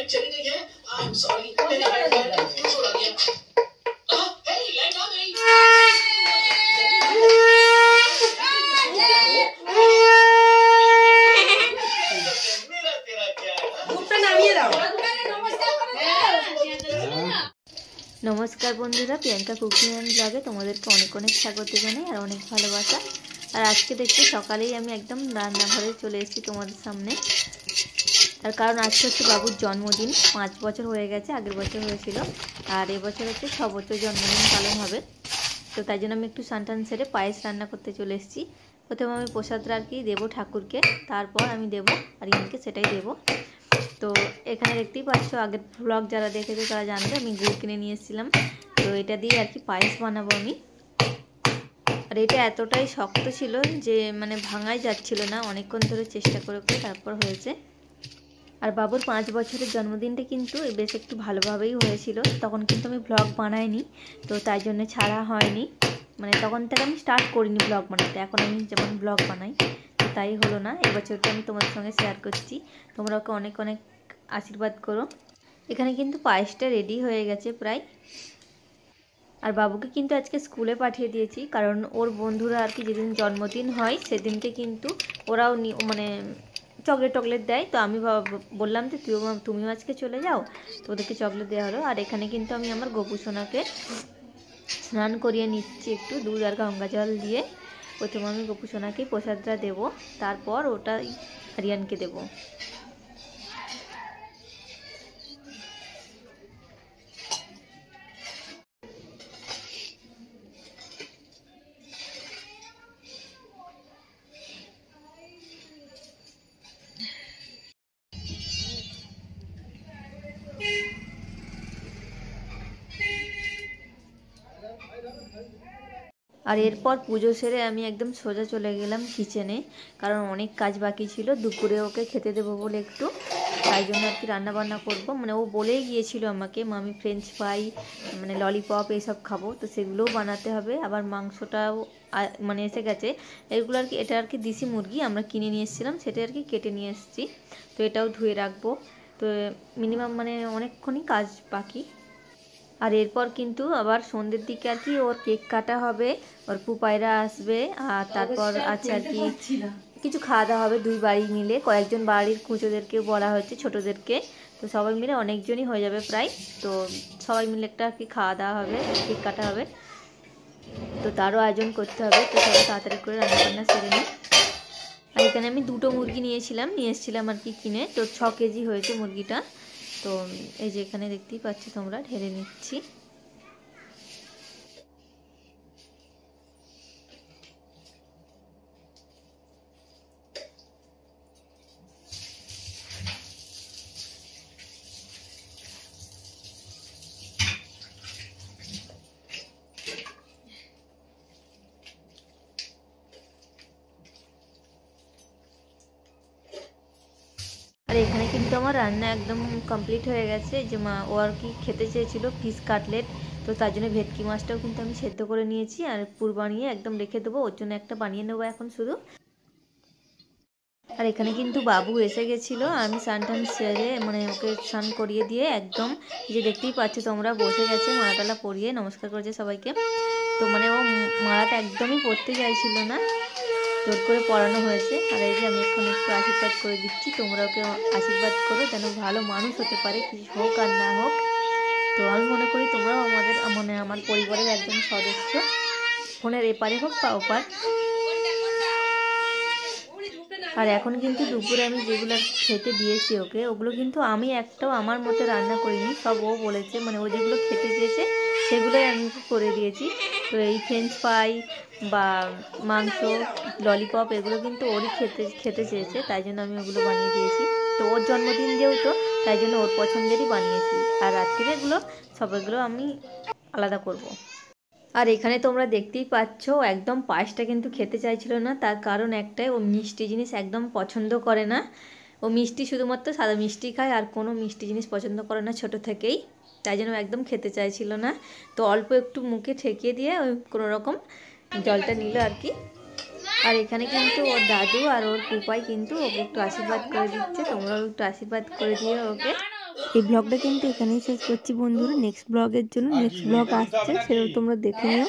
Light चली गई है। आई एम सॉरी, मेरी लाइट फ्यूज उड़ गया। हे लाइट आ गई। मेरा तेरा क्या मुखটা নামিয়ে দাও। नमस्कार बंधुरा, प्रियंका कुकिंग एंड ब्लगे तुम्हादेरके अनेक अनेक स्वागत जानाई और अनेक भालोबासा। और आज के देखते सकालेई आमी एकदम रान्नाघरे चले एसेछि तुम्हादेर सामने। और कारण आज हच्छे बाबुर जन्मदिन, 5 बछर हो गेछे, आगेर बछर हयेछिलो और এবছর হচ্ছে 6 বছর जन्मदिन पालन হবে। तो ताई जोन्नो आमी एकटु स्नान सेरे पायेस रान्ना करते चले एसेछि। प्रथमे आमी प्रसादटा आर कि देबो ठाकुरके, तारपर आमी देबो आरियानके सेटाई देबो। तो एखाने देखतेई पाচ্ছ, आगेर ब्लग যারা দেখেছো তারা জানবে আমি গুড় কিনে নিয়ে এসেছিলাম। তো এটা দিয়ে আর কি পায়েস বানাবো আমি। আর এটা এতটাই শক্ত ছিল যে মানে ভাঙাই যাচ্ছিল না, অনেকক্ষণ ধরে চেষ্টা করে তারপর হয়েছে। আর বাবুর 5 বছরের জন্মদিনটা কিন্তু বেশ একটু ভালোভাবেই হয়েছিল, তখন কিন্তু আমি ব্লগ বানাইনি, তো তাই জন্য ছাড়া হয়নি। মানে তখন থেকে আমি স্টার্ট করিনি ব্লগ বানাতে, এখন আমি যেমন ব্লগ বানাই তো তাই হলো না। এবছরটা আমি তোমাদের সঙ্গে শেয়ার করছি, তোমরা ওকে অনেক অনেক आशीर्वाद करो। এখানে কিন্তু পায়েসটা রেডি হয়ে গেছে প্রায়। আর বাবুকে কিন্তু আজকে স্কুলে পাঠিয়ে দিয়েছি, কারণ ওর বন্ধুরা আর কি যেদিন জন্মদিন হয় সেদিনকে কিন্তু ওরাও মানে চকলেট টকলেট দেয়। তো আমি বললাম যে তুমিও আজকে চলে যাও, তো ওদেরকে চকলেট দেওয়া হলো। আর এখানে কিন্তু আমি আমার গোপু সোনাকে স্নান করিয়ে নিচ্ছি একটু দুধ আর গঙ্গা জল দিয়ে। প্রথমে আমি গোপু সোনাকে প্রসাদটা দেবো, তারপর ওটা আরিয়ানকে দেবো। আর এরপর পুজো সেরে আমি একদম সোজা চলে গেলাম কিচেনে, কারণ অনেক কাজ বাকি ছিল। দুপুরে ওকে খেতে দেবো বলে একটু, তাই জন্য আর কি রান্না বান্না করবো। মানে ও বলেই গিয়েছিল আমাকে, মামি ফ্রেঞ্চ ফ্রাই মানে ললিপপ এইসব খাবো, তো সেগুলোও বানাতে হবে। আবার মাংসটাও মানে এসে গেছে, এগুলো আর কি, এটা আর কি দেশি মুরগি আমরা কিনে নিয়ে এসেছিলাম, সেটা আর কি কেটে নিয়ে এসেছি। তো এটাও ধুয়ে রাখবো। তো মিনিমাম মানে অনেকক্ষণই কাজ বাকি। আর এরপর কিন্তু আবার সন্ধ্যের দিকে আর কি ওর কেক কাটা হবে, ওর পুপাইরা আসবে, আর তারপর আছে আর কি কিছু খাওয়া দাওয়া হবে দুই বাড়ি মিলে। কয়েকজন বাড়ির কুঁচোদেরকে বলা হয়েছে, ছোটোদেরকে, তো সবাই মিলে অনেকজনই হয়ে যাবে প্রায়। তো সবাই মিলে একটা আর কি খাওয়া দাওয়া হবে, কেক কাটা হবে, তো তারও আয়োজন করতে হবে। তো সবাই তাড়াতাড়ি করে রান্নাবান্না সেরে নিই। আর এখানে আমি 2টো মুরগি নিয়ে এসেছিলাম আর কি কিনে, তো 6 কেজি হয়েছে মুরগিটা। তো এই যে এখানে দেখতেই পাচ্ছ তোমরা, ঢেলে নিচ্ছি। আর এখানে কিন্তু আমার রান্না একদম কমপ্লিট হয়ে গেছে। যে মা ও আর কি খেতে চেয়েছিল ফিশ কাটলেট, তো তার জন্য ভেটকি মাছটাও কিন্তু আমি সেদ্ধ করে নিয়েছি আর পুর বানিয়ে একদম রেখে দেবো, ওর জন্য একটা বানিয়ে নেবো এখন শুধু। আর এখানে কিন্তু বাবু এসে গেছিলো, আমি স্নান টান সেরে মানে ওকে স্নান করিয়ে দিয়ে একদম যে দেখতেই পাচ্ছ তোমরা বসে গেছে, মালাটালা পরিয়ে নমস্কার করেছে সবাইকে। তো মানে ও মালাটা একদমই পরতে চাইছিল না, জোর করে পড়ানো হয়েছে। আর এই যে আমি এখন একটু আশীর্বাদ করে দিচ্ছি, তোমরা ওকে আশীর্বাদ করো যেন ভালো মানুষ হতে পারে, কিছু হোক আর না হোক। তো আমি মনে করি তোমরাও আমাদের মানে আমার পরিবারের একজন সদস্য, ফোনের এপারে হোক বা ওপার। আর এখন কিন্তু দুপুরে আমি যেগুলো খেতে দিয়েছি ওকে, ওগুলো কিন্তু আমি একটাও আমার মতো রান্না করিনি, সব ও বলেছে, মানে ও যেগুলো খেতে চেয়েছে সেগুলোই আমি করে দিয়েছি। তো এই ফ্রেঞ্চ ফ্রাই বা মাংস ললিপপ এগুলো কিন্তু ওরই খেতে চেয়েছে, তাই জন্য আমি ওগুলো বানিয়ে দিয়েছি। তো ওর জন্মদিন যেহেতু, তাই জন্য ওর পছন্দেরই বানিয়েছি। আর রাত্রিরে এগুলো সবগুলো আমি আলাদা করব। আর এখানে তোমরা দেখতেই পাচ্ছ একদম পায়েসটা কিন্তু খেতে চাইছিল না, তার কারণ একটাই, ও মিষ্টি জিনিস একদম পছন্দ করে না। ও মিষ্টি শুধুমাত্র সাদা মিষ্টি খায়, আর কোনো মিষ্টি জিনিস পছন্দ করে না ছোটো থেকেই, তাই জন্য একদম খেতে চাইছিল না। তো অল্প একটু মুখে ঠেকিয়ে দিয়ে ওই কোনো রকম জলটা নিল আর কি। আর এখানে কিন্তু ওর দাদু আর ওর পুপাই কিন্তু ওকে একটু আশীর্বাদ করে দিচ্ছে, তোমরাও একটু আশীর্বাদ করে দিও ওকে। এই ব্লগটা কিন্তু এখানেই শেষ করছি বন্ধুরা। নেক্সট ব্লগের জন্য নেক্সট ব্লগ আসছে, সেটাও তোমরা দেখে নিও।